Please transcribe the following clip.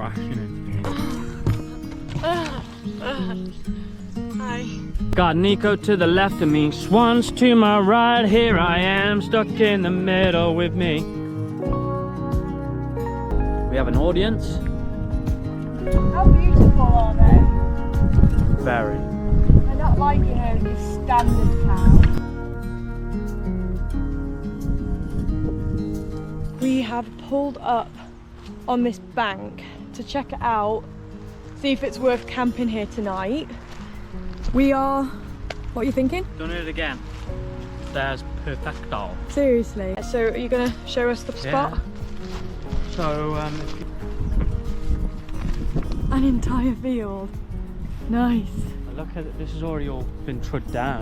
crashing Hi. Got Nico to the left of me, Swans to my right. Here I am, stuck in the middle with me. We have an audience. How beautiful are they? Very. They're not like, you know, your standard cow. We have pulled up on this bank to check it out, see if it's worth camping here tonight. We are... What are you thinking? Done it again. There's perfecto. Seriously. So are you going to show us the spot? So, An entire field. Nice. look at it, this has already all been trod down.